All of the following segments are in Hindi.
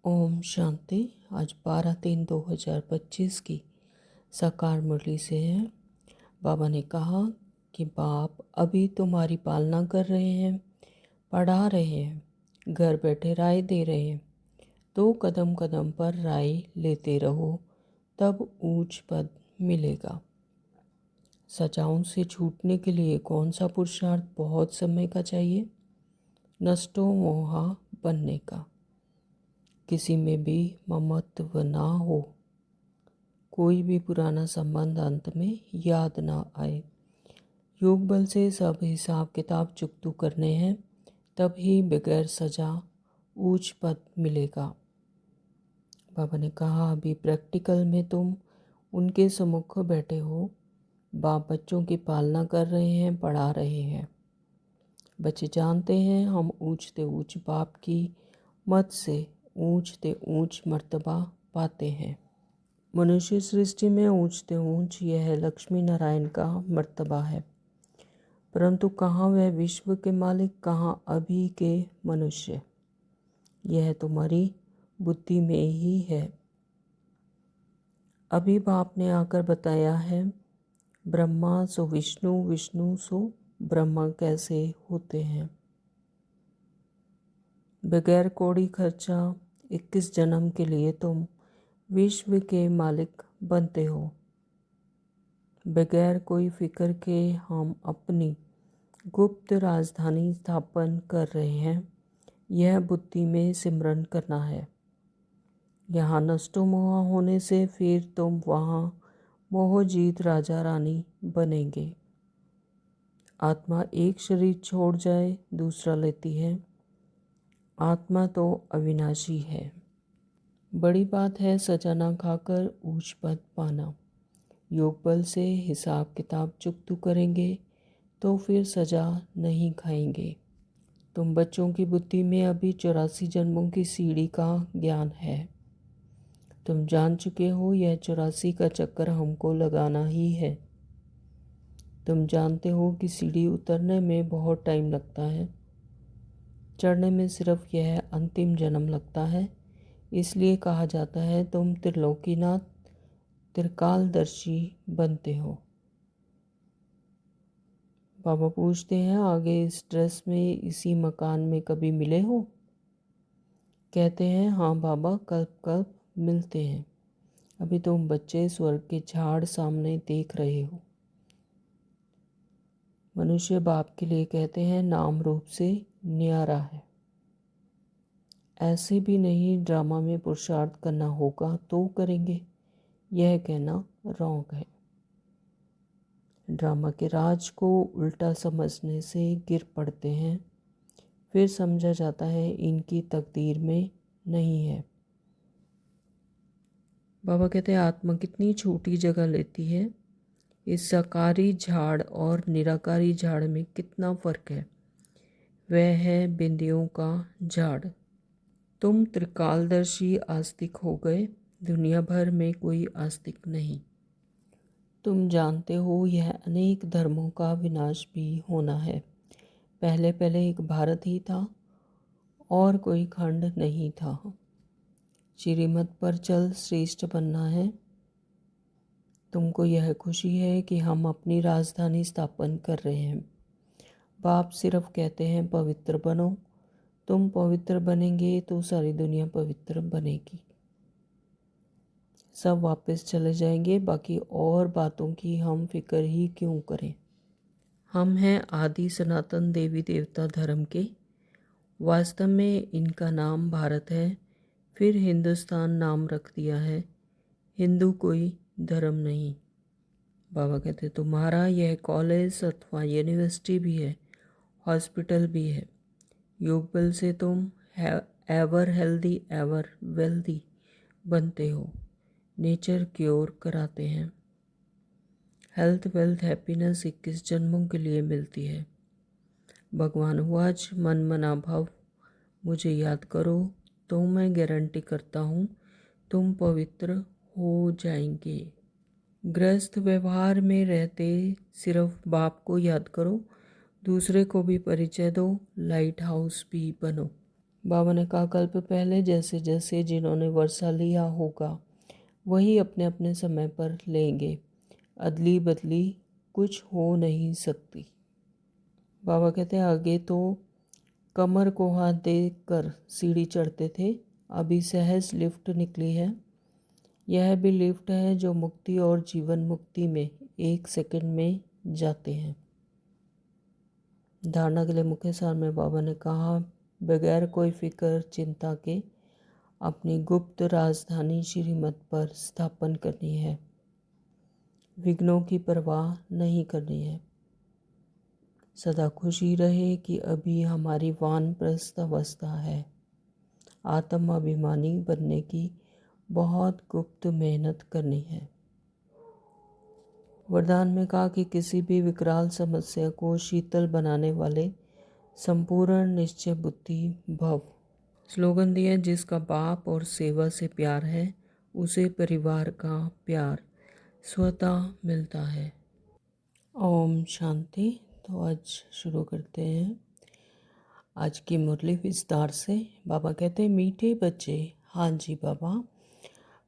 ओम शांति। आज 12/3/2025 की साकार मुरली से है। बाबा ने कहा कि बाप अभी तुम्हारी पालना कर रहे हैं, पढ़ा रहे हैं, घर बैठे राय दे रहे हैं, तो कदम कदम पर राय लेते रहो, तब ऊंच पद मिलेगा। सजाओं से छूटने के लिए कौन सा पुरुषार्थ बहुत समय का चाहिए? नष्टो मोहा बनने का। किसी में भी ममत्व ना हो, कोई भी पुराना संबंध अंत में याद ना आए। योग बल से सब हिसाब किताब चुकतू करने हैं, तब ही बगैर सजा ऊंच पद मिलेगा। बाबा ने कहा अभी प्रैक्टिकल में तुम उनके सम्मुख बैठे हो, बाप बच्चों की पालना कर रहे हैं, पढ़ा रहे हैं। बच्चे जानते हैं हम ऊंचते ऊंच बाप की मत से ऊंचते ऊंच मर्तबा पाते हैं। मनुष्य सृष्टि में ऊंचते ऊंच यह लक्ष्मी नारायण का मर्तबा है, परंतु कहाँ वह विश्व के मालिक, कहाँ अभी के मनुष्य। यह तुम्हारी बुद्धि में ही है। अभी बाप ने आकर बताया है, ब्रह्मा सो विष्णु, विष्णु सो ब्रह्मा कैसे होते हैं। बगैर कौड़ी खर्चा 21 जन्म के लिए तुम विश्व के मालिक बनते हो। बगैर कोई फिक्र के हम अपनी गुप्त राजधानी स्थापन कर रहे हैं। यह बुद्धि में सिमरन करना है। यहाँ नष्टो मोह होने से फिर तुम वहाँ मोहजीत राजा रानी बनेंगे। आत्मा एक शरीर छोड़ जाए दूसरा लेती है। आत्मा तो अविनाशी है। बड़ी बात है सजा ना खाकर ऊंच पद पाना। योग बल से हिसाब किताब चुकतू करेंगे तो फिर सजा नहीं खाएंगे। तुम बच्चों की बुद्धि में अभी 84 जन्मों की सीढ़ी का ज्ञान है। तुम जान चुके हो यह 84 का चक्कर हमको लगाना ही है। तुम जानते हो कि सीढ़ी उतरने में बहुत टाइम लगता है, चढ़ने में सिर्फ यह अंतिम जन्म लगता है। इसलिए कहा जाता है तुम त्रिलोकीनाथ त्रिकालदर्शी बनते हो। बाबा पूछते हैं आगे इस ड्रेस में इसी मकान में कभी मिले हो? कहते हैं हाँ बाबा, कल्प कल्प मिलते हैं। अभी तुम बच्चे स्वर्ग के झाड़ सामने देख रहे हो। मनुष्य बाप के लिए कहते हैं नाम रूप से न्यारा है। ऐसे भी नहीं ड्रामा में पुरुषार्थ करना होगा तो करेंगे, यह कहना रॉन्ग है। ड्रामा के राज को उल्टा समझने से गिर पड़ते हैं। फिर समझा जाता है इनकी तकदीर में नहीं है। बाबा कहते हैं आत्मा कितनी छोटी जगह लेती है। इस साकारी झाड़ और निराकारी झाड़ में कितना फर्क है। वह है बिंदियों का झाड़। तुम त्रिकालदर्शी आस्तिक हो गए, दुनिया भर में कोई आस्तिक नहीं। तुम जानते हो यह अनेक धर्मों का विनाश भी होना है। पहले पहले एक भारत ही था और कोई खंड नहीं था। श्रीमत पर चल श्रेष्ठ बनना है। तुमको यह खुशी है कि हम अपनी राजधानी स्थापन कर रहे हैं। बाप सिर्फ कहते हैं पवित्र बनो। तुम पवित्र बनेंगे तो सारी दुनिया पवित्र बनेगी। सब वापस चले जाएंगे, बाकी और बातों की हम फिक्र ही क्यों करें। हम हैं आदि सनातन देवी देवता धर्म के। वास्तव में इनका नाम भारत है, फिर हिंदुस्तान नाम रख दिया है। हिंदू कोई धर्म नहीं। बाबा कहते तुम्हारा यह कॉलेज अथवा यूनिवर्सिटी भी है, हॉस्पिटल भी है। योग बल से तुम एवर हेल्दी एवर वेल्दी बनते हो। नेचर क्योर कराते हैं। हेल्थ वेल्थ हैप्पीनेस 21 जन्मों के लिए मिलती है। भगवान हुआज मन मना भव, मुझे याद करो तो मैं गारंटी करता हूँ तुम पवित्र हो जाएंगे। गृहस्थ व्यवहार में रहते सिर्फ बाप को याद करो, दूसरे को भी परिचय दो, लाइट हाउस भी बनो। बाबा ने कहा कल्प पहले जैसे जैसे जिन्होंने वर्षा लिया होगा वही अपने अपने समय पर लेंगे, अदली बदली कुछ हो नहीं सकती। बाबा कहते हैं आगे तो कमर को हाथ देकर सीढ़ी चढ़ते थे, अभी सहज लिफ्ट निकली है। यह भी लिफ्ट है जो मुक्ति और जीवन मुक्ति में 1 सेकंड में जाते हैं। धारणा के लिए मुख्य सार में बाबा ने कहा बगैर कोई फिक्र चिंता के अपनी गुप्त राजधानी श्रीमत पर स्थापन करनी है, विघ्नों की परवाह नहीं करनी है। सदा खुशी रहे कि अभी हमारी वानप्रस्थ अवस्था है। आत्म अभिमानी बनने की बहुत गुप्त मेहनत करनी है। वरदान में कहा कि किसी भी विकराल समस्या को शीतल बनाने वाले संपूर्ण निश्चय बुद्धि भव। स्लोगन दिया जिसका बाप और सेवा से प्यार है उसे परिवार का प्यार स्वतः मिलता है। ओम शांति। तो आज शुरू करते हैं आज की मुरली विस्तार से। बाबा कहते हैं मीठे बच्चे, हाँ जी बाबा,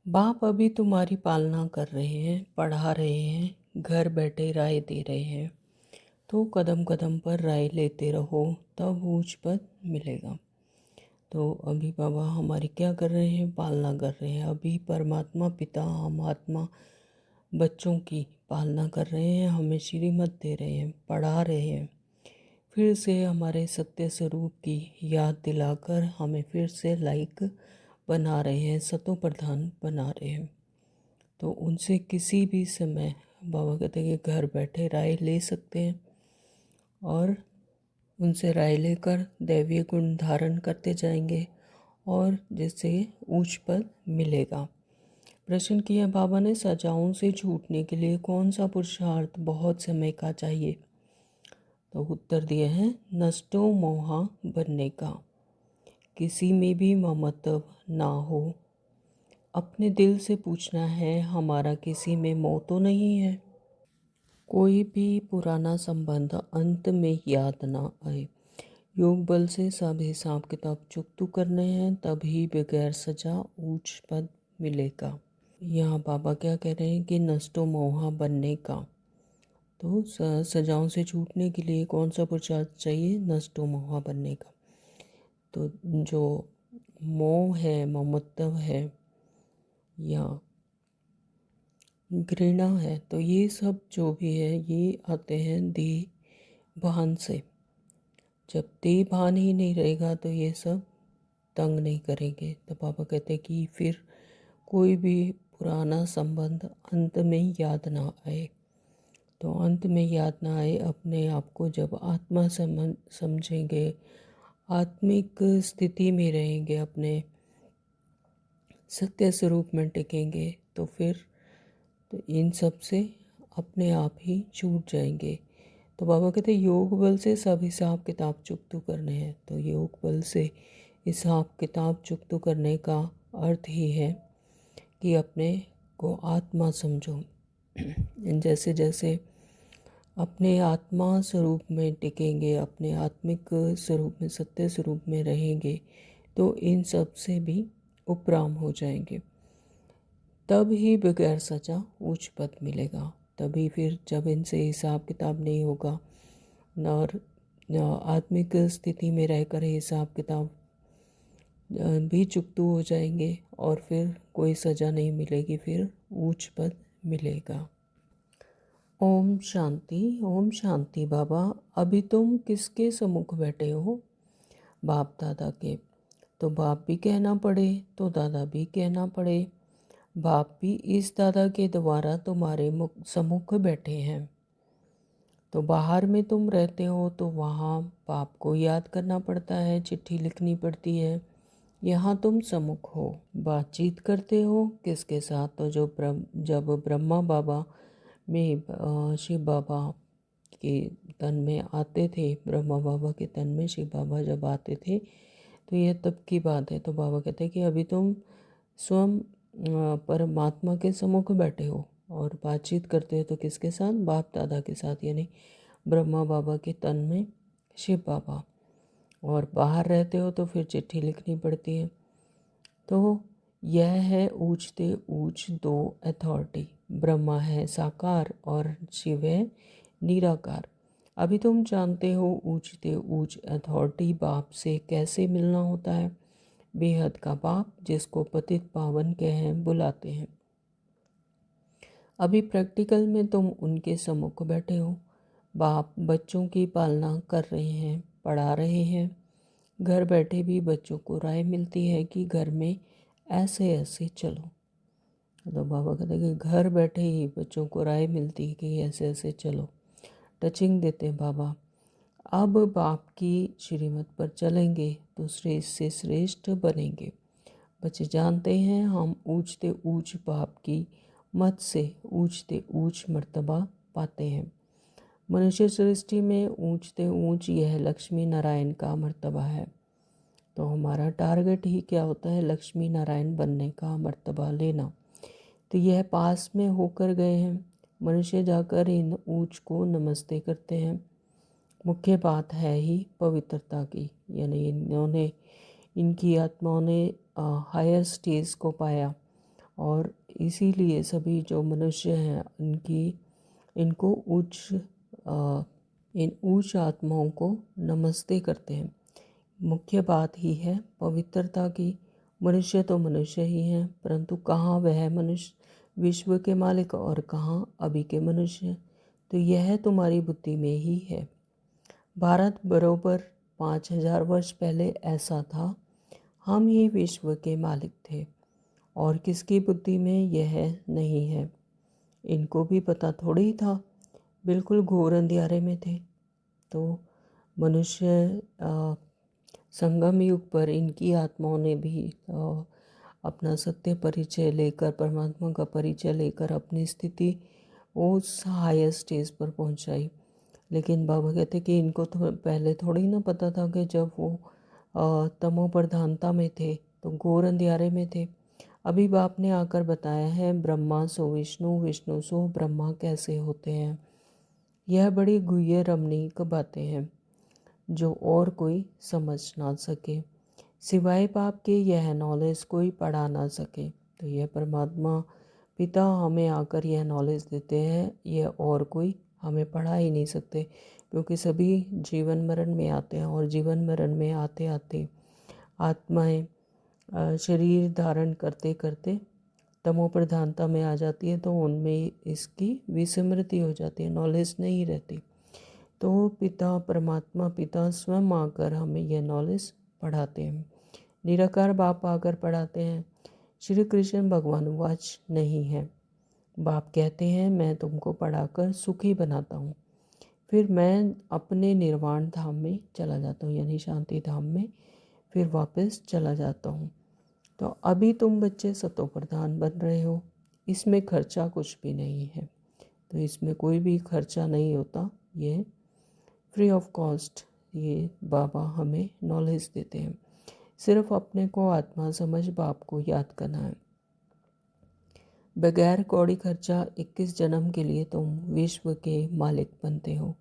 बाप अभी तुम्हारी पालना कर रहे हैं, पढ़ा रहे हैं, घर बैठे राय दे रहे हैं, तो कदम कदम पर राय लेते रहो, तब ऊंच पद मिलेगा। तो अभी बाबा हमारी क्या कर रहे हैं, पालना कर रहे हैं। अभी परमात्मा पिता हम आत्मा बच्चों की पालना कर रहे हैं, हमें श्रीमत दे रहे हैं, पढ़ा रहे हैं, फिर से हमारे सत्य स्वरूप की याद दिलाकर हमें फिर से लाइक बना रहे हैं, सतो प्रधान बना रहे हैं। तो उनसे किसी भी समय बाबा कहते हैं कि घर बैठे राय ले सकते हैं और उनसे राय लेकर दैवीय गुण धारण करते जाएंगे और जिससे उच्च पद मिलेगा। प्रश्न किया बाबा ने सजाओं से छूटने के लिए कौन सा पुरुषार्थ बहुत समय का चाहिए। तो उत्तर दिए हैं नष्टो मोहा बनने का, किसी में भी ममत्व ना हो। अपने दिल से पूछना है हमारा किसी में मोह तो नहीं है। कोई भी पुराना संबंध अंत में याद ना आए। योग बल से सब हिसाब किताब चुकतू करने हैं, तभी बगैर सजा ऊंच पद मिलेगा। यहाँ बाबा क्या कह रहे हैं कि नष्टो मोहा बनने का। तो सजाओं से छूटने के लिए कौन सा पुरुषार्थ चाहिए, नष्टो मोहा बनने का। तो जो मोह है, ममत्व है या घृणा है, तो ये सब जो भी है ये आते हैं देह भान से। जब देह भान ही नहीं रहेगा तो ये सब तंग नहीं करेंगे। तो पापा कहते हैं कि फिर कोई भी पुराना संबंध अंत में याद ना आए। तो अंत में याद ना आए, अपने आप को जब आत्मा समझेंगे, आत्मिक स्थिति में रहेंगे, अपने सत्य स्वरूप में टिकेंगे, तो फिर तो इन सब से अपने आप ही छूट जाएंगे। तो बाबा कहते हैं योग बल से सब हिसाब किताब चुकतू करने हैं। तो योग बल से हिसाब किताब चुकतू करने का अर्थ ही है कि अपने को आत्मा समझो। जैसे जैसे अपने आत्मा स्वरूप में टिकेंगे, अपने आत्मिक स्वरूप में, सत्य स्वरूप में रहेंगे, तो इन सब से भी उपराम हो जाएंगे। तब ही बगैर सजा उच्च पद मिलेगा। तभी फिर जब इनसे हिसाब किताब नहीं होगा और आत्मिक स्थिति में रहकर हिसाब किताब भी चुकतू हो जाएंगे और फिर कोई सजा नहीं मिलेगी, फिर उच्च पद मिलेगा। ओम शांति। ओम शांति। बाबा अभी तुम किसके सम्मुख बैठे हो, बाप दादा के। तो बाप भी कहना पड़े तो दादा भी कहना पड़े। बाप भी इस दादा के द्वारा तुम्हारे सम्मुख बैठे हैं। तो बाहर में तुम रहते हो तो वहाँ बाप को याद करना पड़ता है, चिट्ठी लिखनी पड़ती है। यहाँ तुम सम्मुख हो, बातचीत करते हो किसके साथ। तो जब ब्रह्मा बाबा में शिव बाबा के तन में आते थे, ब्रह्मा बाबा के तन में शिव बाबा जब आते थे, तो यह तब की बात है। तो बाबा कहते हैं कि अभी तुम स्वयं परमात्मा के सम्मुख बैठे हो और बातचीत करते हो तो किसके साथ, बाप दादा के साथ, यानी ब्रह्मा बाबा के तन में शिव बाबा। और बाहर रहते हो तो फिर चिट्ठी लिखनी पड़ती है। तो यह है ऊंचते ऊंच दो अथॉरिटी, ब्रह्मा है साकार और शिव है निराकार। अभी तुम जानते हो ऊंचते ऊंच अथॉरिटी बाप से कैसे मिलना होता है। बेहद का बाप जिसको पतित पावन कह बुलाते हैं। अभी प्रैक्टिकल में तुम उनके सम्मुख बैठे हो। बाप बच्चों की पालना कर रहे हैं, पढ़ा रहे हैं। घर बैठे भी बच्चों को राय मिलती है कि घर में ऐसे ऐसे चलो। तो बाबा कहते हैं कि घर बैठे ही बच्चों को राय मिलती है कि ऐसे ऐसे चलो। टचिंग देते हैं बाबा। अब बाप की श्रीमत पर चलेंगे तो श्रेष्ठ से श्रेष्ठ बनेंगे। बच्चे जानते हैं हम ऊंचते ऊंच बाप की मत से ऊंचते ऊंच मर्तबा पाते हैं। मनुष्य सृष्टि में ऊंचते ऊंच यह लक्ष्मी नारायण का मर्तबा है। तो हमारा टारगेट ही क्या होता है, लक्ष्मी नारायण बनने का मर्तबा लेना। तो यह पास में होकर गए हैं। मनुष्य जाकर इन ऊंच को नमस्ते करते हैं। मुख्य बात है ही पवित्रता की, यानी इनकी आत्माओं ने हायर स्टेज को पाया और इसीलिए सभी जो मनुष्य हैं इनको इन उच्च आत्माओं को नमस्ते करते हैं। मुख्य बात ही है पवित्रता की। मनुष्य तो मनुष्य ही हैं, परंतु कहाँ वह मनुष्य विश्व के मालिक और कहाँ अभी के मनुष्य। तो यह तुम्हारी बुद्धि में ही है। भारत बरोबर 5000 वर्ष पहले ऐसा था, हम ही विश्व के मालिक थे और किसकी बुद्धि में यह नहीं है। इनको भी पता थोड़ी ही था, बिल्कुल घोर अंधियारे में थे। तो मनुष्य संगम युग पर इनकी आत्माओं ने भी अपना सत्य परिचय लेकर, परमात्मा का परिचय लेकर अपनी स्थिति उस हायर स्टेज पर पहुंचाई। लेकिन बाबा कहते कि इनको तो पहले थोड़ी ना पता था कि जब वो तमो प्रधानता में थे तो घोर अंधियारे में थे। अभी बाप ने आकर बताया है ब्रह्मा सो विष्णु, विष्णु सो ब्रह्मा कैसे होते हैं। यह बड़ी गुह्य रमणीक बातें हैं जो और कोई समझ ना सके, सिवाय बाप के यह नॉलेज कोई पढ़ा ना सके। तो यह परमात्मा पिता हमें आकर यह नॉलेज देते हैं, यह और कोई हमें पढ़ा ही नहीं सकते, क्योंकि सभी जीवन मरण में आते हैं और जीवन मरण में आते आते आत्माएं शरीर धारण करते करते तमो प्रधानता में आ जाती है। तो उनमें इसकी विस्मृति हो जाती है, नॉलेज नहीं रहती। तो पिता परमात्मा पिता स्वयं आकर हमें यह नॉलेज पढ़ाते हैं। निराकार बाप आकर पढ़ाते हैं। श्री कृष्ण भगवान वाच नहीं है। बाप कहते हैं मैं तुमको पढ़ाकर सुखी बनाता हूँ, फिर मैं अपने निर्वाण धाम में चला जाता हूँ, यानी शांति धाम में फिर वापस चला जाता हूँ। तो अभी तुम बच्चे सतो प्रधान बन रहे हो, इसमें खर्चा कुछ भी नहीं है। तो इसमें कोई भी खर्चा नहीं होता, ये फ्री ऑफ कॉस्ट ये बाबा हमें नॉलेज देते हैं। सिर्फ अपने को आत्मा समझ बाप को याद करना है। बगैर कौड़ी खर्चा 21 जन्म के लिए तुम विश्व के मालिक बनते हो।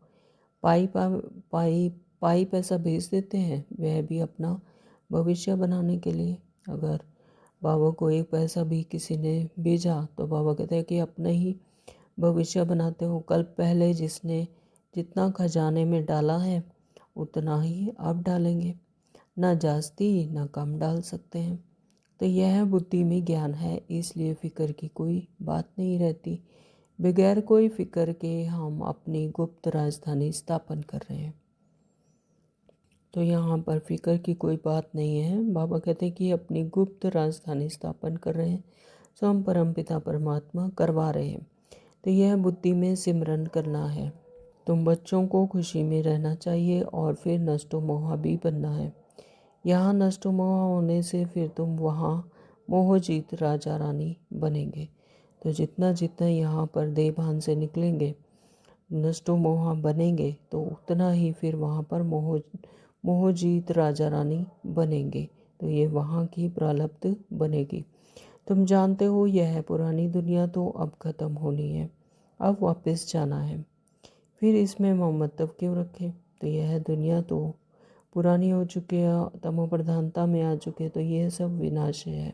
पाई पैसा भेज देते हैं, वह भी अपना भविष्य बनाने के लिए। अगर बाबा को एक पैसा भी किसी ने भेजा तो बाबा कहते हैं कि अपना ही भविष्य बनाते हो। कल पहले जिसने जितना खजाने में डाला है उतना ही आप डालेंगे, ना जास्ती ना कम डाल सकते हैं। तो यह बुद्धि में ज्ञान है, इसलिए फिक्र की कोई बात नहीं रहती। बगैर कोई फिक्र के हम अपनी गुप्त राजधानी स्थापन कर रहे हैं। तो यहाँ पर फिक्र की कोई बात नहीं है। बाबा कहते हैं कि अपनी गुप्त राजधानी स्थापन कर रहे हैं, स्वयं परम पिता परमात्मा करवा रहे हैं। तो यह बुद्धि में सिमरन करना है। तुम बच्चों को खुशी में रहना चाहिए और फिर नष्टो मोहा भी बनना है। यहाँ नष्टो मोहा होने से फिर तुम वहाँ मोह जीत राजा रानी बनेंगे। तो जितना जितना यहाँ पर देवभान से निकलेंगे, नष्टो मोहा बनेंगे, तो उतना ही फिर वहाँ पर मोह जीत राजा रानी बनेंगे। तो ये वहाँ की प्रारब्ध बनेगी। तुम जानते हो यह पुरानी दुनिया तो अब खत्म होनी है, अब वापस जाना है, फिर इसमें ममत्व क्यों रखें। तो यह दुनिया तो पुरानी हो चुकी है, तमो प्रधानता में आ चुके, तो ये सब विनाश है।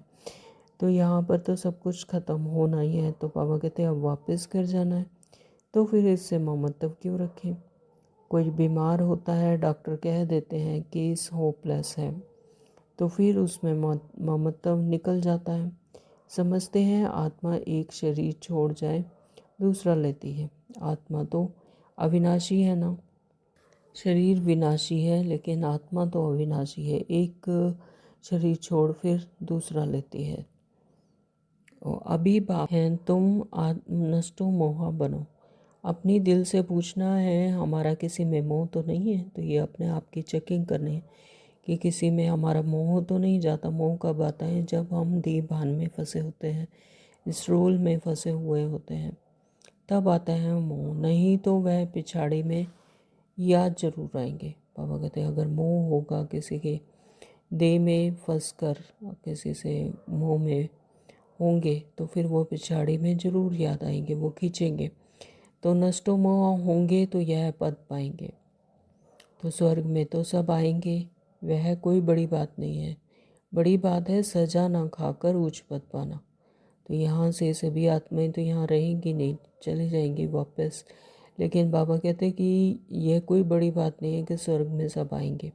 तो यहाँ पर तो सब कुछ ख़त्म होना ही है। तो बाबा कहते हैं अब वापस घर जाना है, तो फिर इससे ममत्व क्यों रखें। कोई बीमार होता है, डॉक्टर कह देते हैं केस होपलेस है, तो फिर उसमें ममत्व निकल जाता है। समझते हैं आत्मा एक शरीर छोड़ जाए दूसरा लेती है। आत्मा तो अविनाशी है ना, शरीर विनाशी है लेकिन आत्मा तो अविनाशी है। एक शरीर छोड़ फिर दूसरा लेती है। अभी बाप हैं तुम नष्टो मोहा बनो। अपनी दिल से पूछना है हमारा किसी में मोह तो नहीं है। तो ये अपने आप की चेकिंग करनी है कि किसी में हमारा मोह तो नहीं जाता। मोह कब आता है? जब हम देह भान में फंसे होते हैं, इस रोल में फंसे हुए होते हैं, तब आता है मोह। नहीं तो वह पिछाड़ी में याद जरूर आएंगे। बाबा कहते हैं अगर मोह होगा किसी के देह में फंस कर किसी से मोह में होंगे तो फिर वो पिछाड़ी में ज़रूर याद आएंगे, वो खींचेंगे। तो नष्टो मोह होंगे तो यह पद पाएंगे। तो स्वर्ग में तो सब आएंगे, वह कोई बड़ी बात नहीं है। बड़ी बात है सजा ना खाकर उच्च पद पाना। तो यहाँ से सभी आत्माएं तो यहाँ रहेंगी नहीं, चली जाएंगी वापस। लेकिन बाबा कहते हैं कि यह कोई बड़ी बात नहीं है कि स्वर्ग में सब आएंगे,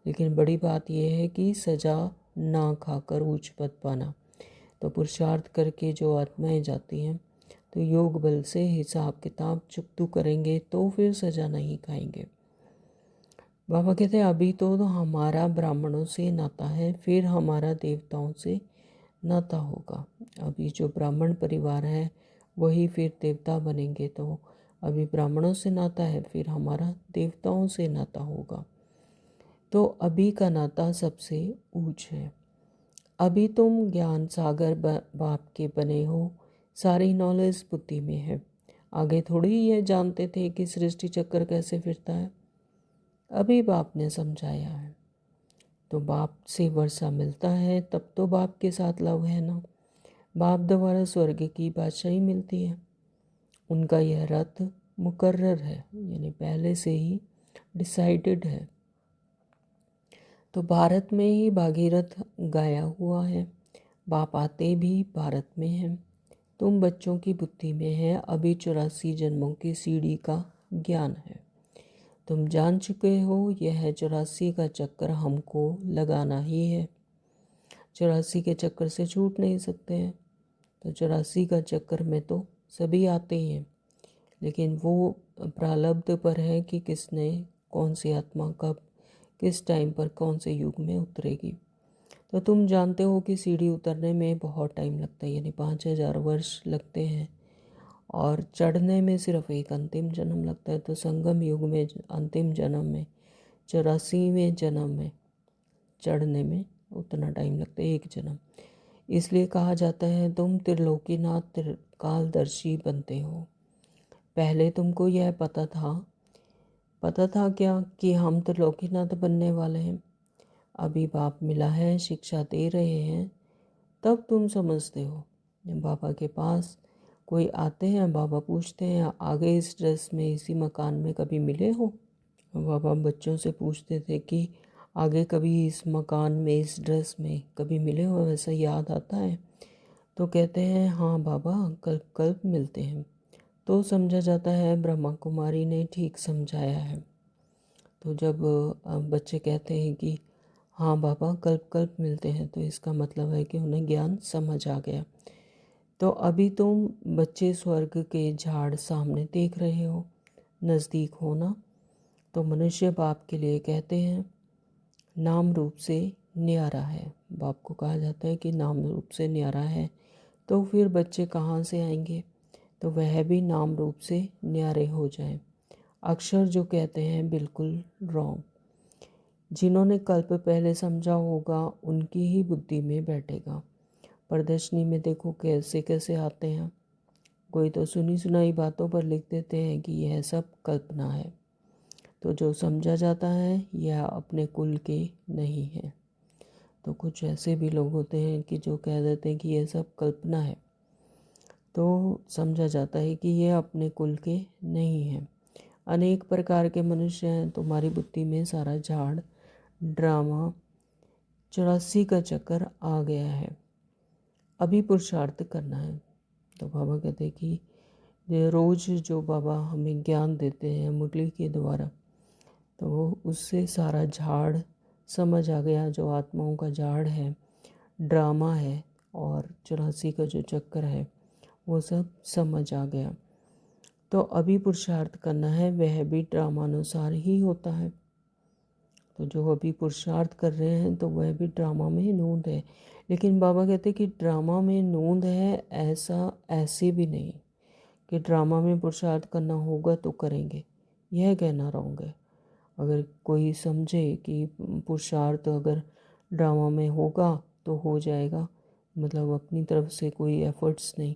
लेकिन बड़ी बात यह है कि सजा ना खाकर उच्च पद पाना। तो पुरुषार्थ करके जो आत्माएं जाती हैं तो योग बल से हिसाब किताब चुकतू करेंगे तो फिर सजा नहीं खाएंगे। बाबा कहते हैं अभी तो हमारा ब्राह्मणों से नाता है, फिर हमारा देवताओं से नाता होगा। अभी जो ब्राह्मण परिवार है वही फिर देवता बनेंगे। तो अभी ब्राह्मणों से नाता है, फिर हमारा देवताओं से नाता होगा। तो अभी का नाता सबसे ऊंच है। अभी तुम ज्ञान सागर बाप के बने हो, सारी नॉलेज बुद्धि में है। आगे थोड़ी ये जानते थे कि सृष्टि चक्र कैसे फिरता है, अभी बाप ने समझाया है। तो बाप से वर्षा मिलता है तब तो बाप के साथ लव है ना। बाप द्वारा स्वर्ग की बादशाही मिलती है। उनका यह रथ मुकर्रर है, यानी पहले से ही डिसाइडेड है। तो भारत में ही भागीरथ गाया हुआ है। बाप आते भी भारत में हैं। तुम बच्चों की बुद्धि में है, अभी 84 जन्मों की सीढ़ी का ज्ञान है। तुम जान चुके हो यह 84 का चक्कर हमको लगाना ही है। 84 के चक्कर से छूट नहीं सकते हैं। तो 84 का चक्कर में तो सभी आते ही हैं, लेकिन वो प्रारब्ध पर है कि किसने कौन सी आत्मा कब किस टाइम पर कौन से युग में उतरेगी। तो तुम जानते हो कि सीढ़ी उतरने में बहुत टाइम लगता है, यानी 5000 वर्ष लगते हैं, और चढ़ने में सिर्फ एक अंतिम जन्म लगता है। तो संगम युग में अंतिम जन्म में 84वें जन्म में चढ़ने में उतना टाइम लगता है, एक जन्म। इसलिए कहा जाता है तुम त्रिलोकीनाथ त्रिकालदर्शी बनते हो। पहले तुमको यह पता था क्या कि हम त्रिलोकीनाथ बनने वाले हैं। अभी बाप मिला है, शिक्षा दे रहे हैं, तब तुम समझते हो। बाबा के पास कोई आते हैं, बाबा पूछते हैं आगे इस ड्रेस में इसी मकान में कभी मिले हो। बाबा बच्चों से पूछते थे कि आगे कभी इस मकान में इस ड्रेस में कभी मिले हो, वैसा याद आता है? तो कहते हैं हाँ बाबा कल्प कल्प मिलते हैं। तो समझा जाता है ब्रह्मा कुमारी ने ठीक समझाया है। तो जब बच्चे कहते हैं कि हाँ बाबा कल्प कल्प मिलते हैं, तो इसका मतलब है कि उन्हें ज्ञान समझ आ गया। तो अभी तुम बच्चे स्वर्ग के झाड़ सामने देख रहे हो, नज़दीक हो ना। तो मनुष्य बाप के लिए कहते हैं नाम रूप से न्यारा है। बाप को कहा जाता है कि नाम रूप से न्यारा है। तो फिर बच्चे कहाँ से आएंगे? तो वह भी नाम रूप से न्यारे हो जाएं। अक्षर जो कहते हैं बिल्कुल रॉन्ग। जिन्होंने कल्प पहले समझा होगा उनकी ही बुद्धि में बैठेगा। प्रदर्शनी में देखो कैसे कैसे आते हैं। कोई तो सुनी सुनाई बातों पर लिख देते हैं कि यह सब कल्पना है। तो जो समझा जाता है यह अपने कुल के नहीं है। तो कुछ ऐसे भी लोग होते हैं कि जो कह देते हैं कि यह सब कल्पना है, तो समझा जाता है कि यह अपने कुल के नहीं हैं। अनेक प्रकार के मनुष्य हैं, तुम्हारी बुद्धि में सारा झाड़ ड्रामा 84 का चक्कर आ गया है, अभी पुरुषार्थ करना है। तो बाबा कहते हैं कि ये रोज़ जो बाबा हमें ज्ञान देते हैं मुरली के द्वारा, तो उससे सारा झाड़ समझ आ गया, जो आत्माओं का झाड़ है, ड्रामा है और 84 का जो चक्कर है, वो सब समझ आ गया। तो अभी पुरुषार्थ करना है, वह भी ड्रामानुसार ही होता है। तो जो अभी पुरुषार्थ कर रहे हैं तो वह भी ड्रामा में नोंद है। लेकिन बाबा कहते हैं कि ड्रामा में नोंद है, ऐसा ऐसे भी नहीं कि ड्रामा में पुरुषार्थ करना होगा तो करेंगे, यह कहना रॉन्ग है। अगर कोई समझे कि पुरुषार्थ अगर ड्रामा में होगा तो हो जाएगा, मतलब अपनी तरफ से कोई एफर्ट्स नहीं,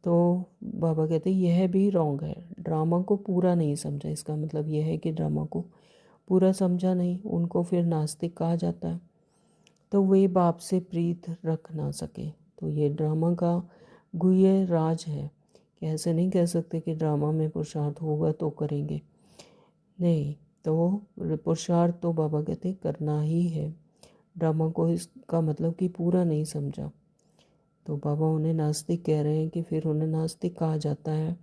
तो बाबा कहते हैं यह भी रॉन्ग है। ड्रामा को पूरा नहीं समझा, इसका मतलब यह है कि ड्रामा को पूरा समझा नहीं, उनको फिर नास्तिक कहा जाता है। तो वे बाप से प्रीत रख ना सके। तो ये ड्रामा का गुह्य राज है कि ऐसे नहीं कह सकते कि ड्रामा में पुरुषार्थ होगा तो करेंगे, नहीं। तो पुरुषार्थ तो बाबा कहते करना ही है। ड्रामा को इसका मतलब कि पूरा नहीं समझा तो बाबा उन्हें नास्तिक कह रहे हैं कि फिर उन्हें नास्तिक कहा जाता है।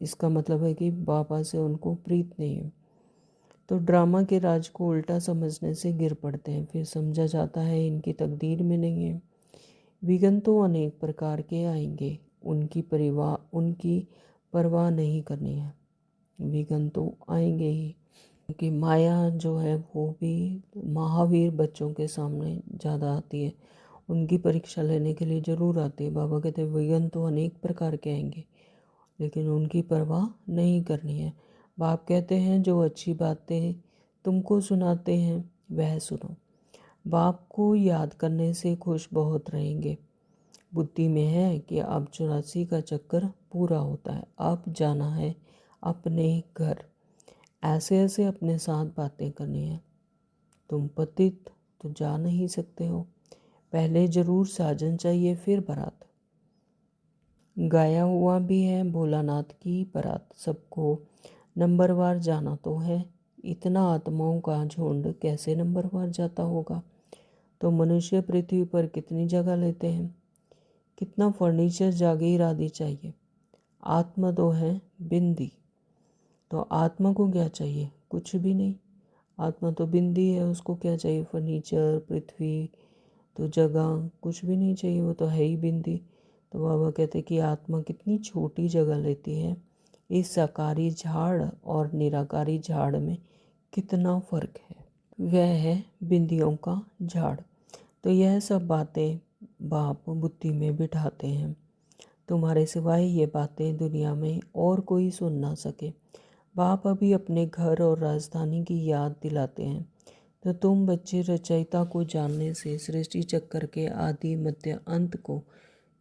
इसका मतलब है कि बाबा से उनको प्रीत नहीं है। तो ड्रामा के राज को उल्टा समझने से गिर पड़ते हैं। फिर समझा जाता है इनकी तकदीर में नहीं है। विघ्न तो अनेक प्रकार के आएंगे, उनकी परवाह नहीं करनी है। विघ्न तो आएंगे ही, क्योंकि माया जो है वो भी महावीर बच्चों के सामने ज़्यादा आती है, उनकी परीक्षा लेने के लिए ज़रूर आती है। बाबा कहते हैं विघ्न तो अनेक प्रकार के आएंगे, लेकिन उनकी परवाह नहीं करनी है। बाप कहते हैं जो अच्छी बातें तुमको सुनाते हैं वह सुनो। बाप को याद करने से खुश बहुत रहेंगे। बुद्धि में है कि अब 84 का चक्कर पूरा होता है, अब जाना है अपने घर। ऐसे ऐसे अपने साथ बातें करनी है। तुम पतित तो जा नहीं सकते हो, पहले जरूर साजन चाहिए फिर बारात। गाया हुआ भी है भोलानाथ की बारात, सबको नंबरवार जाना तो है। इतना आत्माओं का झुंड कैसे नंबरवार जाता होगा। तो मनुष्य पृथ्वी पर कितनी जगह लेते हैं, कितना फर्नीचर जागीर आदि चाहिए। आत्मा तो है बिंदी, तो आत्मा को क्या चाहिए, कुछ भी नहीं। आत्मा तो बिंदी है, उसको क्या चाहिए, फर्नीचर, पृथ्वी, तो जगह कुछ भी नहीं चाहिए, वो तो है ही बिंदी। तो बाबा कहते हैं कि आत्मा कितनी छोटी जगह लेती है। इस साकारी झाड़ और निराकारी झाड़ में कितना फर्क है, वह है बिंदियों का झाड़। तो यह सब बातें बाप बुद्धि में बिठाते हैं। तुम्हारे सिवाय ये बातें दुनिया में और कोई सुन ना सके। बाप अभी अपने घर और राजधानी की याद दिलाते हैं। तो तुम बच्चे रचयिता को जानने से सृष्टि चक्कर के आदि मध्य अंत को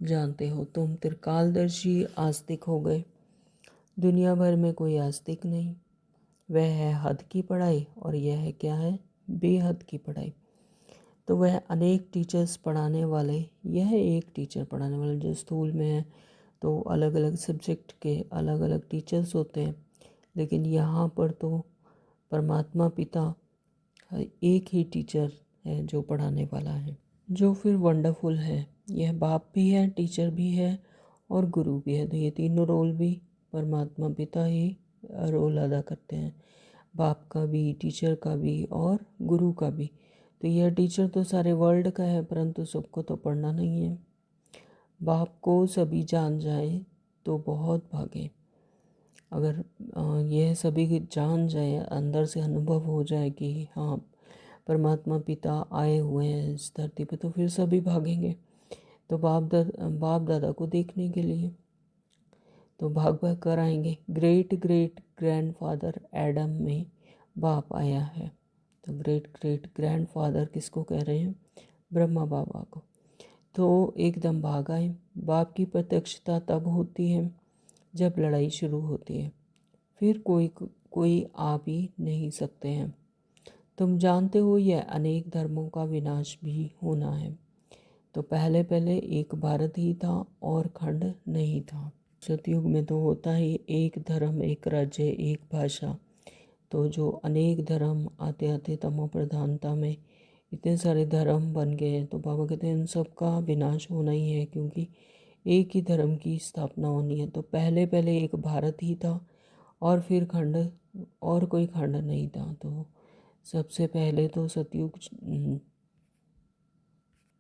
जानते हो। तुम त्रिकालदर्शी आस्तिक हो गए। दुनिया भर में कोई आस्तिक नहीं। वह है हद की पढ़ाई और यह है क्या है, बेहद की पढ़ाई। तो वह अनेक टीचर्स पढ़ाने वाले, यह एक टीचर पढ़ाने वाले। जो स्कूल में है तो अलग अलग सब्जेक्ट के अलग अलग टीचर्स होते हैं, लेकिन यहाँ पर तो परमात्मा पिता एक ही टीचर है जो पढ़ाने वाला है, जो फिर वंडरफुल है। यह बाप भी है, टीचर भी है और गुरु भी है। तो ये तीनों रोल भी परमात्मा पिता ही रोल अदा करते हैं, बाप का भी, टीचर का भी और गुरु का भी। तो यह टीचर तो सारे वर्ल्ड का है, परंतु सबको तो पढ़ना नहीं है। बाप को सभी जान जाए तो बहुत भागे। अगर यह सभी जान जाए, अंदर से अनुभव हो जाए कि हाँ परमात्मा पिता आए हुए हैं इस धरती पे, तो फिर सभी भागेंगे तो बाप दादा को देखने के लिए। तो भाग भाग कर आएंगे। ग्रेट ग्रेट ग्रैंडफादर एडम में बाप आया है। तो ग्रेट ग्रेट ग्रैंडफादर किसको कह रहे हैं, ब्रह्मा बाबा को। तो एकदम भाग आए। बाप की प्रत्यक्षता तब होती है जब लड़ाई शुरू होती है, फिर कोई आ भी नहीं सकते हैं। तुम जानते हो यह अनेक धर्मों का विनाश भी होना है। तो पहले पहले एक भारत ही था और खंड नहीं था। सतयुग में तो होता ही एक धर्म, एक राज्य, एक भाषा। तो जो अनेक धर्म आते आते तमो प्रधानता में इतने सारे धर्म बन गए हैं, तो बाबा कहते हैं इन सब का विनाश होना ही है, क्योंकि एक ही धर्म की स्थापना होनी है। तो पहले पहले एक भारत ही था और फिर खंड, और कोई खंड नहीं था। तो सबसे पहले तो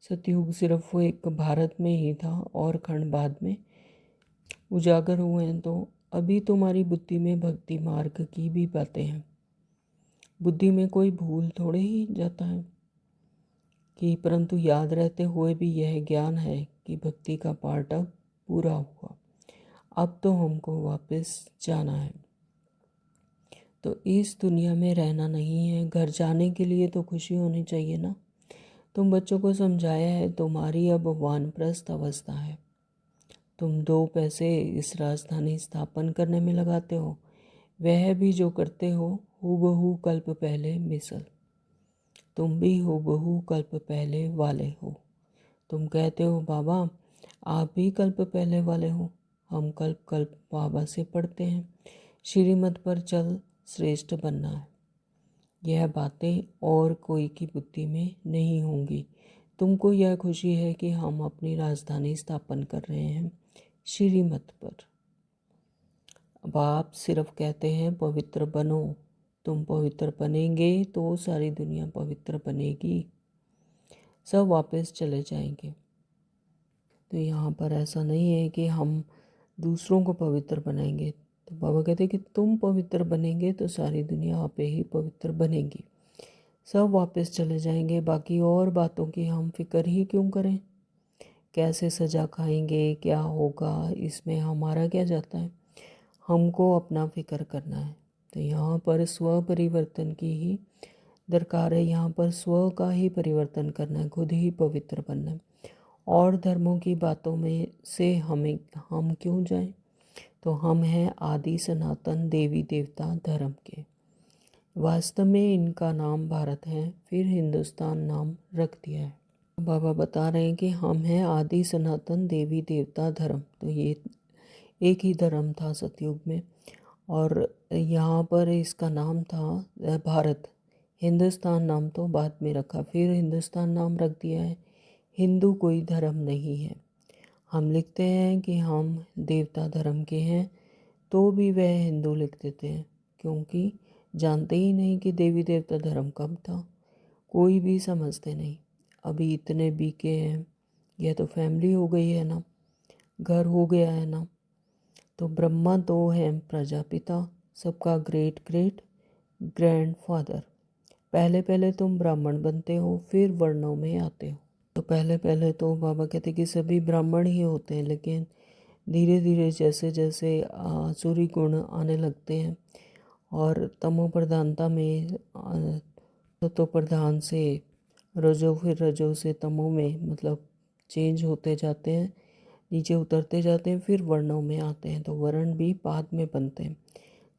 सतयुग सिर्फ वो एक भारत में ही था और खंड बाद में उजागर हुए हैं। तो अभी तुम्हारी बुद्धि में भक्ति मार्ग की भी बातें हैं। बुद्धि में कोई भूल थोड़े ही जाता है कि, परंतु याद रहते हुए भी यह ज्ञान है कि भक्ति का पार्ट अब पूरा हुआ, अब तो हमको वापस जाना है। तो इस दुनिया में रहना नहीं है, घर जाने के लिए तो खुशी होनी चाहिए ना। तुम बच्चों को समझाया है तुम्हारी अब वानप्रस्थ अवस्था है। तुम 2 पैसे इस राजधानी स्थापन करने में लगाते हो, वह भी जो करते हो हूबहू कल्प पहले मिसल। तुम भी हूबहू कल्प पहले वाले हो। तुम कहते हो बाबा आप भी कल्प पहले वाले हो। हम कल्प कल्प बाबा से पढ़ते हैं, श्रीमत पर चल श्रेष्ठ बनना है। यह बातें और कोई की बुद्धि में नहीं होंगी। तुमको यह खुशी है कि हम अपनी राजधानी स्थापन कर रहे हैं श्रीमत पर। अब आप सिर्फ कहते हैं पवित्र बनो। तुम पवित्र बनेंगे तो सारी दुनिया पवित्र बनेगी, सब वापस चले जाएंगे। तो यहाँ पर ऐसा नहीं है कि हम दूसरों को पवित्र बनाएंगे। तो बाबा कहते हैं कि तुम पवित्र बनेंगे तो सारी दुनिया आप ही पवित्र बनेगी, सब वापस चले जाएंगे। बाकी और बातों की हम फिक्र ही क्यों करें? कैसे सजा खाएंगे, क्या होगा, इसमें हमारा क्या जाता है? हमको अपना फिक्र करना है। तो यहाँ पर स्व परिवर्तन की ही दरकार है। यहाँ पर स्व का ही परिवर्तन करना है, खुद ही पवित्र बनना है। और धर्मों की बातों में से हम क्यों जाएं? तो हम हैं आदि सनातन देवी देवता धर्म के। वास्तव में इनका नाम भारत है, फिर हिंदुस्तान नाम रख दिया है। बाबा बता रहे हैं कि हम हैं आदि सनातन देवी देवता धर्म। तो ये एक ही धर्म था सतयुग में, और यहाँ पर इसका नाम था भारत। हिंदुस्तान नाम तो बाद में रखा, फिर हिंदुस्तान नाम रख दिया है। हिंदू कोई धर्म नहीं है। हम लिखते हैं कि हम देवता धर्म के हैं, तो भी वह हिंदू लिख देते हैं, क्योंकि जानते ही नहीं कि देवी देवता धर्म कब था। कोई भी समझते नहीं। अभी इतने बीके हैं, यह तो फैमिली हो गई है ना, घर हो गया है ना। तो ब्रह्मा तो है प्रजापिता, सबका ग्रेट ग्रेट ग्रैंडफादर। पहले पहले तुम ब्राह्मण बनते हो, फिर वर्णों में आते हो। तो पहले पहले तो बाबा कहते कि सभी ब्राह्मण ही होते हैं, लेकिन धीरे धीरे जैसे जैसे आसुरी गुण आने लगते हैं और तमो प्रधानता में सतो प्रधान से रजो, फिर रजो से तमो में मतलब चेंज होते जाते हैं, नीचे उतरते जाते हैं, फिर वर्णों में आते हैं। तो वर्ण भी बाद में बनते हैं।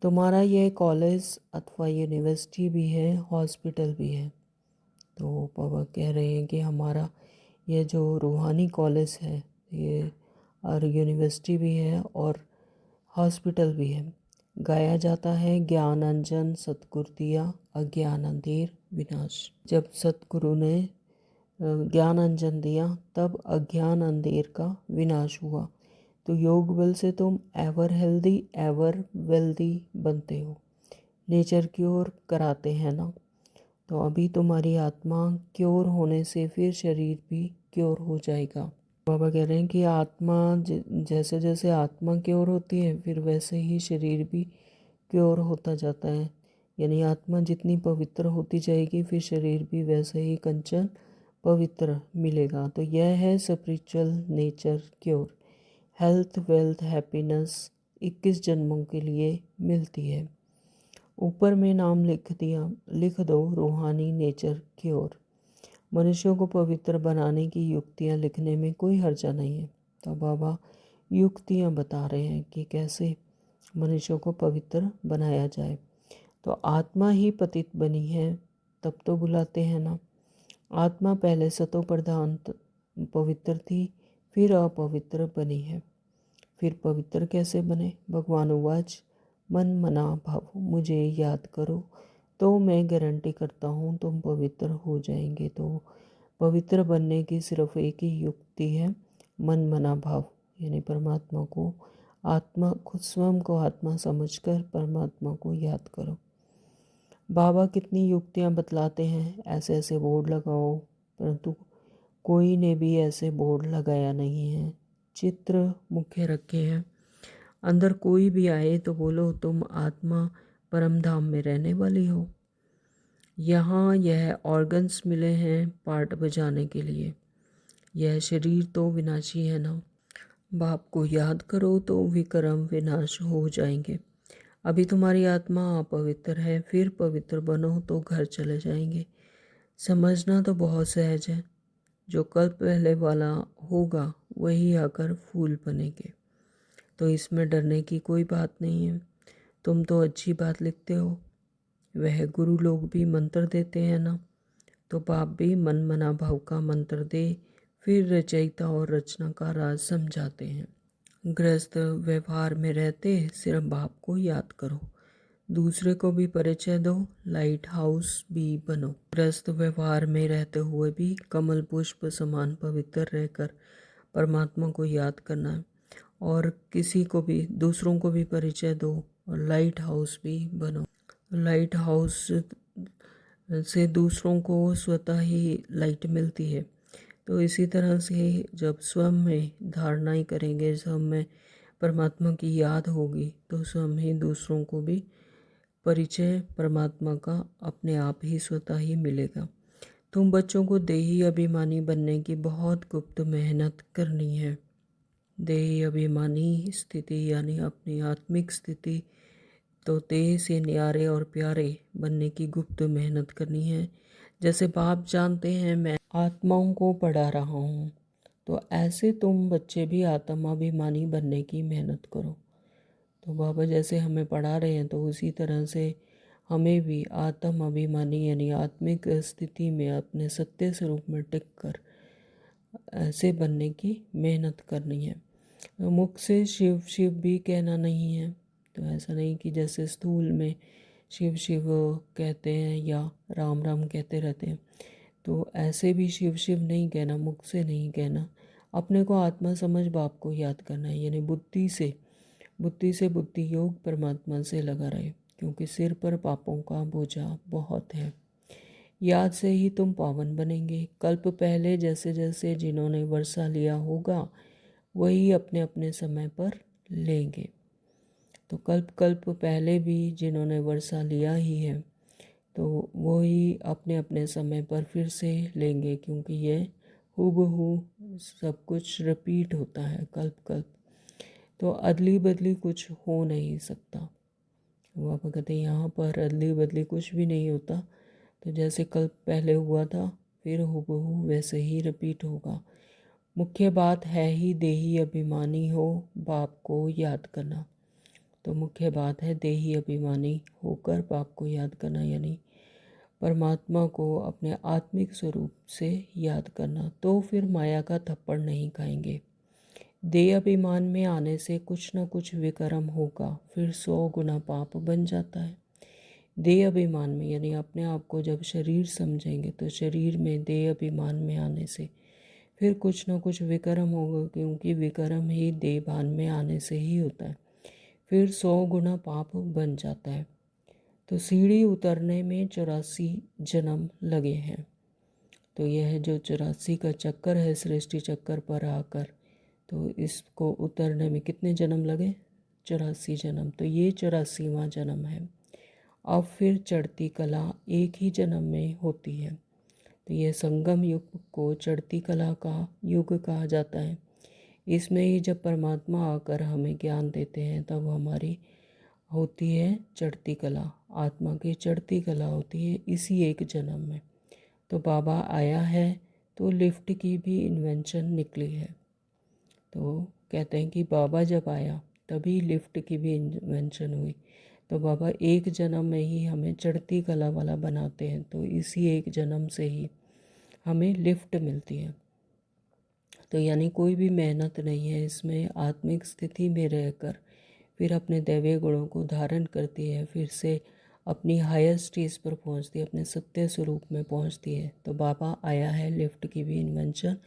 तुम्हारा यह कॉलेज अथवा यूनिवर्सिटी भी है, हॉस्पिटल भी है। तो बाबा कह रहे हैं कि हमारा यह जो रूहानी कॉलेज है, ये और यूनिवर्सिटी भी है और हॉस्पिटल भी है। गाया जाता है ज्ञान अंजन सतगुरु दिया, अज्ञान अंधेर विनाश। जब सतगुरु ने ज्ञान अंजन दिया, तब अज्ञान अंधेर का विनाश हुआ। तो योग बल से तुम एवर हेल्दी एवर वेल्दी बनते हो। नेचर क्योर कराते हैं ना। तो अभी तुम्हारी आत्मा क्योर होने से फिर शरीर भी क्योर हो जाएगा। बाबा कह रहे हैं कि आत्मा जैसे जैसे आत्मा क्योर होती है, फिर वैसे ही शरीर भी क्योर होता जाता है। यानी आत्मा जितनी पवित्र होती जाएगी, फिर शरीर भी वैसे ही कंचन पवित्र मिलेगा। तो यह है spiritual nature cure. Health wealth happiness 21 जन्मों के लिए मिलती है। ऊपर में नाम लिख दो रूहानी नेचर क्योर। मनुष्यों को पवित्र बनाने की युक्तियाँ लिखने में कोई हर्जा नहीं है। तो बाबा युक्तियाँ बता रहे हैं कि कैसे मनुष्यों को पवित्र बनाया जाए। तो आत्मा ही पतित बनी है, तब तो बुलाते हैं ना। आत्मा पहले सतो प्रधान पवित्र थी, फिर अपवित्र बनी है। फिर पवित्र कैसे बने? भगवान उवाच मन मना भव, मुझे याद करो तो मैं गारंटी करता हूँ तुम पवित्र हो जाएंगे। तो पवित्र बनने की सिर्फ एक ही युक्ति है, मन मना भाव, यानी परमात्मा को आत्मा, खुद स्वयं को आत्मा समझकर परमात्मा को याद करो। बाबा कितनी युक्तियाँ बतलाते हैं, ऐसे ऐसे बोर्ड लगाओ, परंतु कोई ने भी ऐसे बोर्ड लगाया नहीं है। चित्र मुख्य रखे हैं, अंदर कोई भी आए तो बोलो तुम आत्मा परम धाम में रहने वाली हो। यहाँ यह ऑर्गन्स मिले हैं पार्ट बजाने के लिए, यह शरीर तो विनाशी है ना। बाप को याद करो तो विक्रम विनाश हो जाएंगे। अभी तुम्हारी आत्मा अपवित्र है, फिर पवित्र बनो तो घर चले जाएंगे। समझना तो बहुत सहज है, जो कल पहले वाला होगा वही आकर फूल बनेंगे, तो इसमें डरने की कोई बात नहीं है। तुम तो अच्छी बात लिखते हो, वह गुरु लोग भी मंत्र देते हैं ना, तो बाप भी मन मना भाव का मंत्र दे, फिर रचयिता और रचना का राज समझाते हैं। गृहस्थ व्यवहार में रहते सिर्फ बाप को याद करो, दूसरे को भी परिचय दो, लाइट हाउस भी बनो। गृहस्थ व्यवहार में रहते हुए भी कमल पुष्प समान पवित्र रहकर परमात्मा को याद करना है, और किसी को भी, दूसरों को भी परिचय दो, और लाइट हाउस भी बनो। लाइट हाउस से दूसरों को स्वतः ही लाइट मिलती है। तो इसी तरह से जब स्वयं में धारणाएं करेंगे, स्वयं में परमात्मा की याद होगी, तो स्वयं ही दूसरों को भी परिचय परमात्मा का अपने आप ही स्वतः ही मिलेगा। तुम बच्चों को देही अभिमानी बनने की बहुत गुप्त मेहनत करनी है। देही अभिमानी स्थिति यानी अपनी आत्मिक स्थिति, तो देह से न्यारे और प्यारे बनने की गुप्त मेहनत करनी है। जैसे बाप जानते हैं मैं आत्माओं को पढ़ा रहा हूँ, तो ऐसे तुम बच्चे भी आत्माभिमानी बनने की मेहनत करो। तो बाबा जैसे हमें पढ़ा रहे हैं, तो उसी तरह से हमें भी आत्म अभिमानी यानी आत्मिक स्थिति में अपने सत्य स्वरूप में टिक कर ऐसे बनने की मेहनत करनी है। मुख से शिव शिव भी कहना नहीं है, तो ऐसा नहीं कि जैसे स्थूल में शिव शिव कहते हैं या राम राम कहते रहते हैं, तो ऐसे भी शिव शिव नहीं कहना, मुख से नहीं कहना। अपने को आत्मा समझ बाप को याद करना है, यानी बुद्धि से बुद्धि योग परमात्मा से लगा रहे, क्योंकि सिर पर पापों का बोझा बहुत है। याद से ही तुम पावन बनेंगे। कल्प पहले जैसे जैसे जिन्होंने वर्षा लिया होगा वही अपने अपने समय पर लेंगे। तो कल्प कल्प पहले भी जिन्होंने वर्षा लिया ही है, तो वो ही अपने अपने समय पर फिर से लेंगे, क्योंकि ये हूबहू सब कुछ रिपीट होता है कल्प कल्प, तो अदली बदली कुछ हो नहीं सकता। वो आप कहते हैं यहाँ पर अदली बदली कुछ भी नहीं होता, तो जैसे कल्प पहले हुआ था फिर हूबहू वैसे ही रिपीट होगा। मुख्य बात है ही देही अभिमानी हो बाप को याद करना। तो मुख्य बात है देही अभिमानी होकर बाप को याद करना, यानी परमात्मा को अपने आत्मिक स्वरूप से याद करना, तो फिर माया का थप्पड़ नहीं खाएंगे। देह अभिमान में आने से कुछ न कुछ विकर्म होगा, फिर 100 गुना पाप बन जाता है। देह अभिमान में यानी अपने आप को जब शरीर समझेंगे, तो शरीर में देह अभिमान में आने से फिर कुछ न कुछ विकर्म होगा, क्योंकि विकर्म ही देह भान में आने से ही होता है। फिर 100 गुना पाप बन जाता है। तो सीढ़ी उतरने में 84 जन्म लगे हैं। तो यह जो 84 का चक्कर है सृष्टि चक्कर पर आकर, तो इसको उतरने में कितने जन्म लगे? 84 जन्म। तो ये 84वां जन्म है। अब फिर चढ़ती कला एक ही जन्म में होती है। तो यह संगम युग को चढ़ती कला का युग कहा जाता है। इसमें ही जब परमात्मा आकर हमें ज्ञान देते हैं, तब हमारी होती है चढ़ती कला, आत्मा की चढ़ती कला होती है इसी एक जन्म में। तो बाबा आया है तो लिफ्ट की भी इन्वेंशन निकली है। तो कहते हैं कि बाबा जब आया तभी लिफ्ट की भी इन्वेंशन हुई। तो बाबा एक जन्म में ही हमें चढ़ती कला वाला बनाते हैं, तो इसी एक जन्म से ही हमें लिफ्ट मिलती है। तो यानी कोई भी मेहनत नहीं है इसमें, आत्मिक स्थिति में रहकर फिर अपने दैवीय गुणों को धारण करती है, फिर से अपनी हायर स्टेज पर पहुंचती है, अपने सत्य स्वरूप में पहुंचती है। तो बाबा आया है, लिफ्ट की भी इन्वेंशन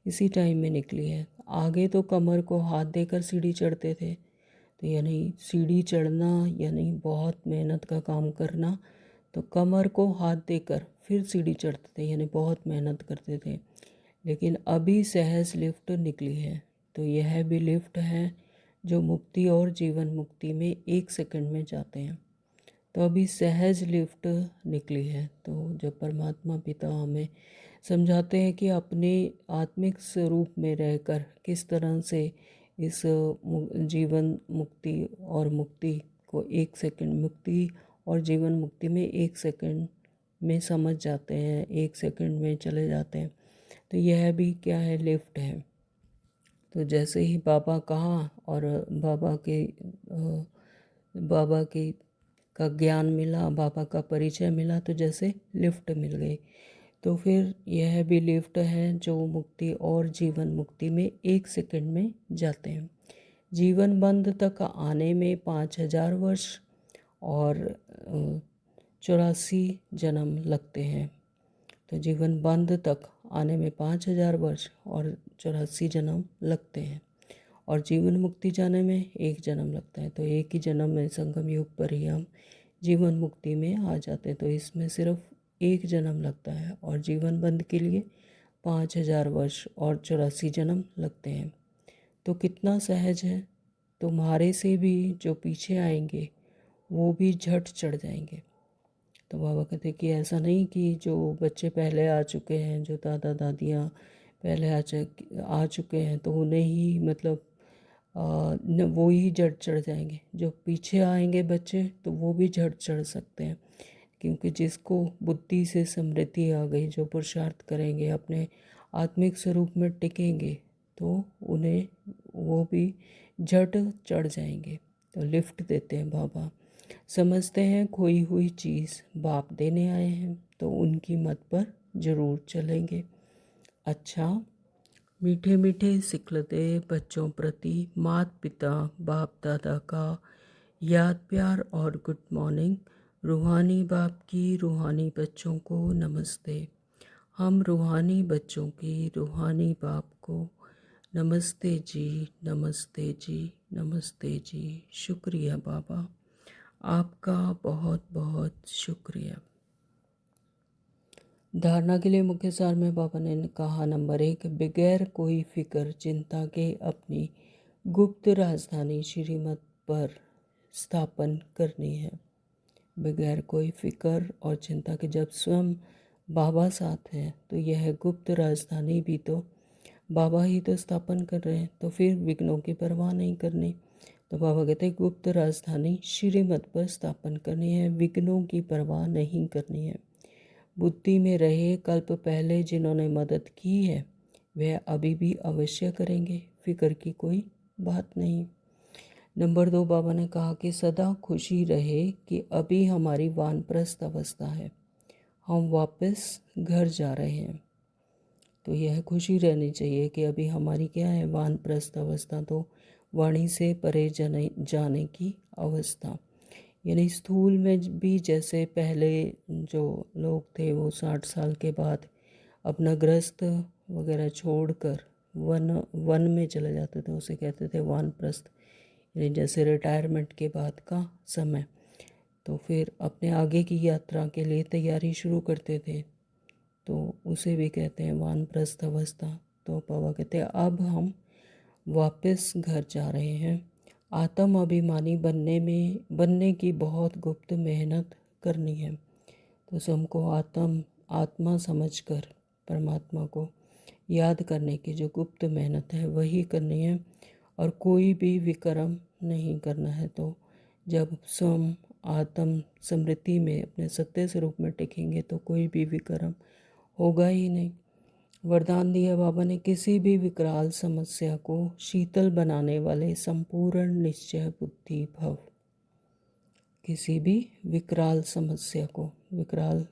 इसी टाइम में निकली है। आगे तो कमर को हाथ देकर सीढ़ी चढ़ते थे, तो यानी सीढ़ी चढ़ना यानी बहुत मेहनत का काम करना, तो कमर को हाथ देकर फिर सीढ़ी चढ़ते थे यानी बहुत मेहनत करते थे। लेकिन अभी सहज लिफ्ट निकली है, तो यह भी लिफ्ट है जो मुक्ति और जीवन मुक्ति में 1 सेकंड में जाते हैं। तो अभी सहज लिफ्ट निकली है। तो जब परमात्मा पिता हमें समझाते हैं कि अपने आत्मिक स्वरूप में रहकर किस तरह से इस जीवन मुक्ति और मुक्ति को 1 सेकंड, मुक्ति और जीवन मुक्ति में 1 सेकंड में समझ जाते हैं, 1 सेकंड में चले जाते हैं, तो यह भी क्या है, लिफ्ट है। तो जैसे ही बाबा कहा और बाबा के का ज्ञान मिला, बाबा का परिचय मिला, तो जैसे लिफ्ट मिल गई। तो फिर यह भी लिफ्ट है जो मुक्ति और जीवन मुक्ति में 1 सेकंड में जाते हैं। जीवन बंध तक आने में 5,000 वर्ष और 84 जन्म लगते हैं। तो जीवन बंध तक आने में 5,000 वर्ष और 84 जन्म लगते हैं, और जीवन मुक्ति जाने में 1 जन्म लगता है। तो एक ही जन्म में संगम युग पर ही हम जीवन मुक्ति में आ जाते हैं। तो इसमें सिर्फ 1 जन्म लगता है, और जीवन बंध के लिए 5,000 वर्ष और 84 जन्म लगते हैं। तो कितना सहज है। तुम्हारे से भी जो पीछे आएंगे वो भी झट चढ़ जाएंगे। तो बाबा कहते कि ऐसा नहीं कि जो बच्चे पहले आ चुके हैं, जो दादा दादियाँ पहले आ चुके हैं, तो उन्हें ही मतलब वो ही झट चढ़ जाएंगे। जो पीछे आएंगे बच्चे तो वो भी झट चढ़ सकते हैं, क्योंकि जिसको बुद्धि से समृद्धि आ गई, जो पुरुषार्थ करेंगे, अपने आत्मिक स्वरूप में टिकेंगे, तो उन्हें वो भी झट चढ़ जाएंगे। तो लिफ्ट देते हैं बाबा। समझते हैं खोई हुई चीज़ बाप देने आए हैं, तो उनकी मत पर ज़रूर चलेंगे। अच्छा, मीठे मीठे सिखलते बच्चों प्रति माता पिता बाप दादा का याद प्यार और गुड मॉर्निंग। रूहानी बाप की रूहानी बच्चों को नमस्ते। हम रूहानी बच्चों की रूहानी बाप को नमस्ते जी, नमस्ते जी, नमस्ते जी। शुक्रिया बाबा, आपका बहुत बहुत शुक्रिया। धारणा के लिए मुख्य सार में बाबा ने कहा, नंबर 1, बगैर कोई फिक्र चिंता के अपनी गुप्त राजधानी श्रीमत पर स्थापन करनी है। बगैर कोई फिक्र और चिंता के जब स्वयं बाबा साथ हैं, तो यह गुप्त राजधानी भी तो बाबा ही तो स्थापन कर रहे हैं, तो फिर विघ्नों की परवाह नहीं करनी। तो बाबा कहते हैं गुप्त राजधानी श्रीमत पर स्थापन करनी है, विघ्नों की परवाह नहीं करनी है। बुद्धि में रहे कल्प पहले जिन्होंने मदद की है वह अभी भी अवश्य करेंगे, फिक्र की कोई बात नहीं। नंबर 2, बाबा ने कहा कि सदा खुशी रहे कि अभी हमारी वानप्रस्थ अवस्था है, हम वापस घर जा रहे हैं। तो यह खुशी रहनी चाहिए कि अभी हमारी क्या है, वानप्रस्थ अवस्था, तो वाणी से परे जाने की अवस्था। यानी स्थूल में भी जैसे पहले जो लोग थे वो 60 साल के बाद अपना गृहस्थ वगैरह छोड़कर वन में चले जाते थे, उसे कहते थे वानप्रस्थ, यानी जैसे रिटायरमेंट के बाद का समय। तो फिर अपने आगे की यात्रा के लिए तैयारी शुरू करते थे, तो उसे भी कहते हैं वानप्रस्थ अवस्था। तो बाबा कहते हैं अब हम वापस घर जा रहे हैं। आत्म अभिमानी बनने की बहुत गुप्त मेहनत करनी है। तो सबको आत्मा समझकर परमात्मा को याद करने की जो गुप्त मेहनत है वही करनी है, और कोई भी विक्रम नहीं करना है। तो जब स्वयं आत्म समृद्धि में अपने सत्य स्वरूप में टिकेंगे तो कोई भी विक्रम होगा ही नहीं। वरदान दिया बाबा ने, किसी भी विकराल समस्या को शीतल बनाने वाले संपूर्ण निश्चय बुद्धि भव। किसी भी विकराल समस्या को, विकराल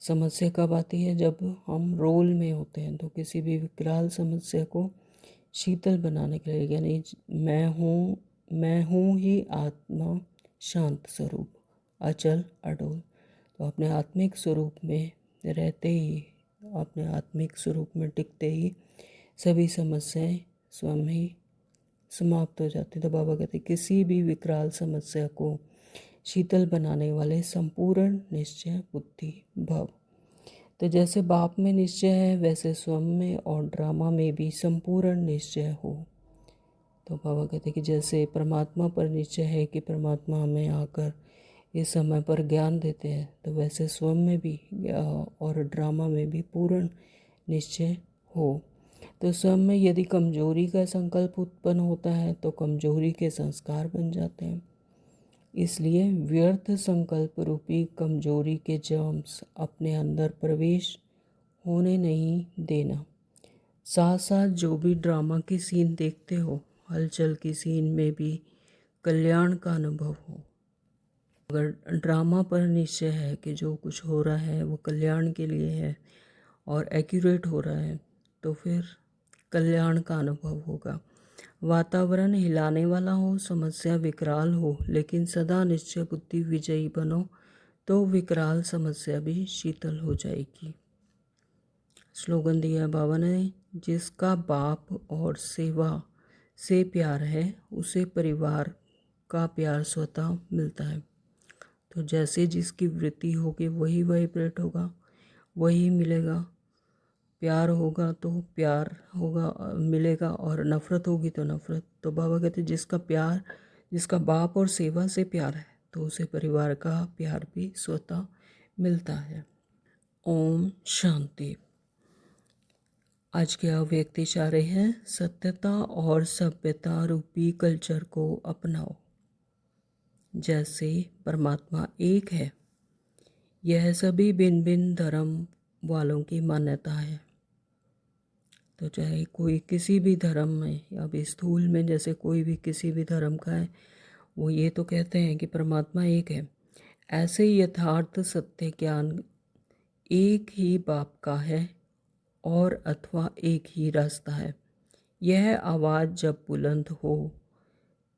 समस्या कब आती है, जब हम रोल में होते हैं। तो किसी भी विकराल समस्या को शीतल बनाने के लिए, यानी मैं हूँ मैं हूँ ही आत्मा शांत स्वरूप, अचल अडोल। तो अपने आत्मिक स्वरूप में रहते ही, अपने आत्मिक स्वरूप में टिकते ही सभी समस्याएं स्वयं ही समाप्त हो जाती। तो बाबा कहते किसी भी विकराल समस्या को शीतल बनाने वाले संपूर्ण निश्चय बुद्धि भव। तो जैसे बाप में निश्चय है वैसे स्वयं में और ड्रामा में भी संपूर्ण निश्चय हो। तो बाबा कहते कि जैसे परमात्मा पर निश्चय है कि परमात्मा हमें आकर इस समय पर ज्ञान देते हैं, तो वैसे स्वयं में भी और ड्रामा में भी पूर्ण निश्चय हो। तो स्वयं में यदि कमजोरी का संकल्प उत्पन्न होता है तो कमजोरी के संस्कार बन जाते हैं। इसलिए व्यर्थ संकल्प रूपी कमजोरी के जर्म्स अपने अंदर प्रवेश होने नहीं देना। साथ साथ जो भी ड्रामा की सीन देखते हो, हलचल की सीन में भी कल्याण का अनुभव हो। अगर ड्रामा पर निश्चय है कि जो कुछ हो रहा है वो कल्याण के लिए है और एक्यूरेट हो रहा है, तो फिर कल्याण का अनुभव होगा। वातावरण हिलाने वाला हो, समस्या विकराल हो, लेकिन सदा निश्चय बुद्धि विजयी बनो तो विकराल समस्या भी शीतल हो जाएगी। स्लोगन दिया बाबा ने, जिसका बाप और सेवा से प्यार है उसे परिवार का प्यार स्वतः मिलता है। तो जैसे जिसकी वृत्ति होगी वही वाइब्रेट होगा, वही मिलेगा। प्यार होगा तो प्यार होगा मिलेगा, और नफ़रत होगी तो नफ़रत। तो बाबा कहते जिसका प्यार, जिसका बाप और सेवा से प्यार है तो उसे परिवार का प्यार भी स्वतः मिलता है। ओम शांति। आज के अव्यक्त इशारे हैं, सत्यता और सभ्यता रूपी कल्चर को अपनाओ। जैसे परमात्मा एक है, यह सभी भिन्न भिन्न धर्म वालों की मान्यता है। तो चाहे कोई किसी भी धर्म में, या भी स्थूल में जैसे कोई भी किसी भी धर्म का है, वो ये तो कहते हैं कि परमात्मा एक है। ऐसे यथार्थ सत्य ज्ञान एक ही बाप का है और अथवा एक ही रास्ता है। यह आवाज़ जब बुलंद हो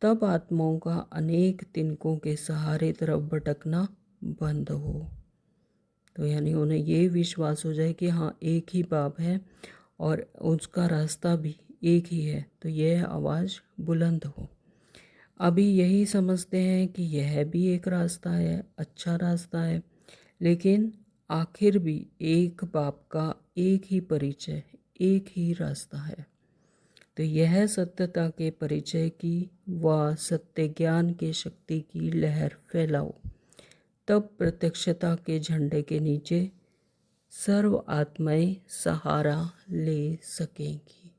तब आत्माओं का अनेक तिनकों के सहारे तरफ भटकना बंद हो। तो यानी उन्हें ये विश्वास हो जाए कि हाँ एक ही बाप है और उसका रास्ता भी एक ही है, तो यह आवाज़ बुलंद हो। अभी यही समझते हैं कि यह भी एक रास्ता है, अच्छा रास्ता है, लेकिन आखिर भी एक बाप का एक ही परिचय, एक ही रास्ता है। तो यह सत्यता के परिचय की व सत्य ज्ञान के शक्ति की लहर फैलाओ, तब प्रत्यक्षता के झंडे के नीचे सर्व आत्माएं सहारा ले सकेंगी।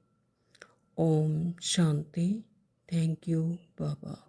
ओम शांति। Thank you Baba.